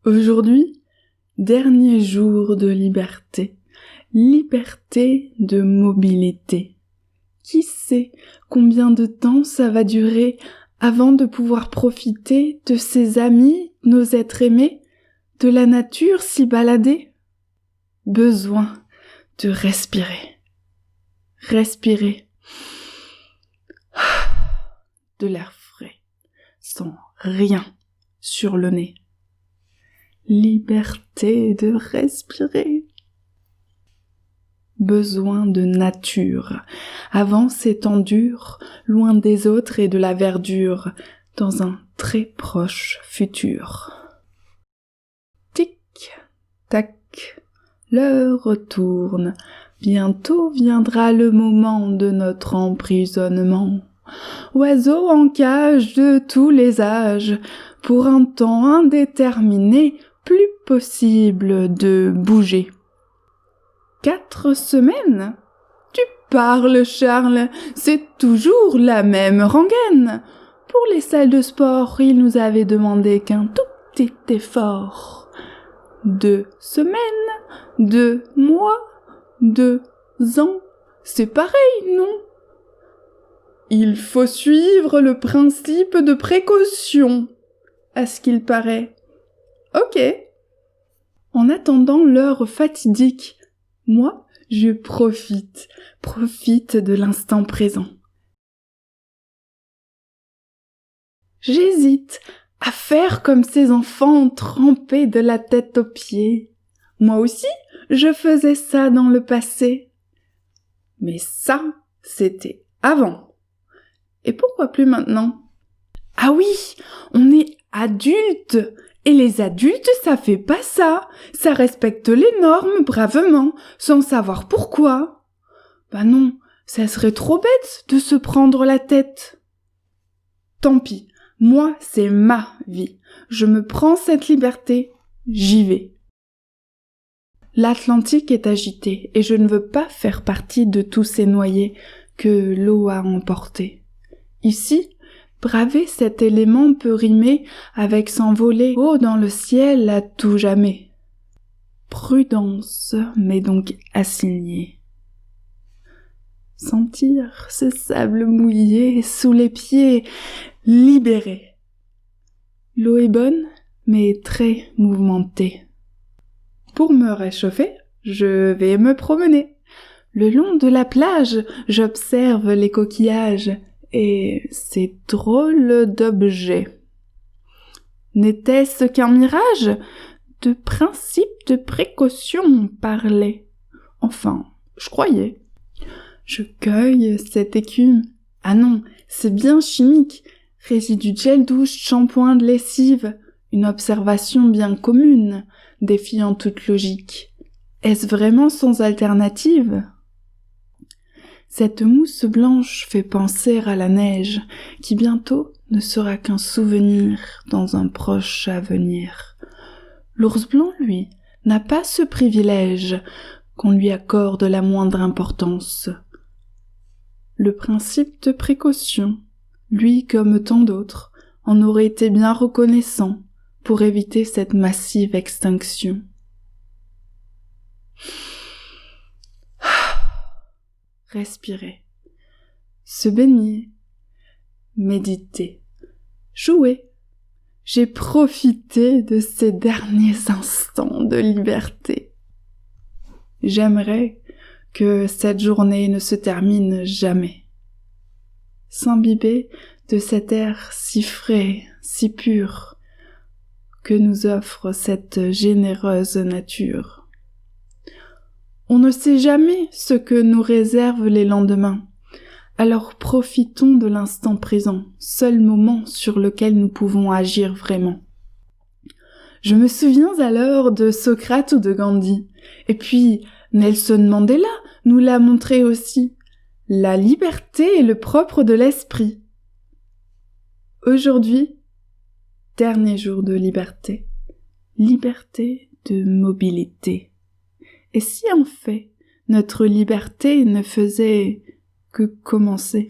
Aujourd'hui, dernier jour de liberté. Liberté de mobilité. Qui sait combien de temps ça va durer avant de pouvoir profiter de ses amis, nos êtres aimés, de la nature s'y balader? Besoin de respirer. Respirer. De l'air frais, sans rien sur le nez. Liberté de respirer. Besoin de nature, avance étendure, loin des autres et de la verdure, dans un très proche futur. Tic, tac, l'heure tourne, bientôt viendra le moment de notre emprisonnement. Oiseaux en cage de tous les âges, pour un temps indéterminé, plus possible de bouger. 4 semaines? Tu parles, Charles, c'est toujours la même rengaine. Pour les salles de sport, il nous avait demandé qu'un tout petit effort. 2 semaines, 2 mois, 2 ans, c'est pareil, non? Il faut suivre le principe de précaution, à ce qu'il paraît. Ok. En attendant l'heure fatidique, moi, je profite de l'instant présent. J'hésite à faire comme ces enfants trempés de la tête aux pieds. Moi aussi, je faisais ça dans le passé. Mais ça, c'était avant. Et pourquoi plus maintenant? Ah oui, on est adultes. Et les adultes, ça fait pas ça. Ça respecte les normes bravement, sans savoir pourquoi. Bah non, ça serait trop bête de se prendre la tête. Tant pis, moi, c'est ma vie. Je me prends cette liberté, j'y vais. L'Atlantique est agité et je ne veux pas faire partie de tous ces noyés que l'eau a emportés. Ici, braver cet élément peut rimer avec s'envoler haut dans le ciel à tout jamais. Prudence m'est donc assignée. Sentir ce sable mouillé sous les pieds, libéré. L'eau est bonne, mais très mouvementée. Pour me réchauffer, je vais me promener. Le long de la plage, j'observe les coquillages, et ces drôles d'objets. N'était-ce qu'un mirage? De principe de précaution on parlait. Enfin, je croyais. Je cueille cette écume. Ah non, c'est bien chimique. Résidu de gel douche, shampoing de lessive. Une observation bien commune, défiant toute logique. Est-ce vraiment sans alternative? Cette mousse blanche fait penser à la neige, qui bientôt ne sera qu'un souvenir dans un proche avenir. L'ours blanc, lui, n'a pas ce privilège qu'on lui accorde la moindre importance. Le principe de précaution, lui comme tant d'autres, en aurait été bien reconnaissant pour éviter cette massive extinction. Respirer, se baigner, méditer, jouer. J'ai profité de ces derniers instants de liberté. J'aimerais que cette journée ne se termine jamais. S'imbiber de cet air si frais, si pur, que nous offre cette généreuse nature. On ne sait jamais ce que nous réservent les lendemains. Alors profitons de l'instant présent, seul moment sur lequel nous pouvons agir vraiment. Je me souviens alors de Socrate ou de Gandhi. Et puis, Nelson Mandela nous l'a montré aussi. La liberté est le propre de l'esprit. Aujourd'hui, dernier jour de liberté. Liberté de mobilité. Et si en fait, notre liberté ne faisait que commencer?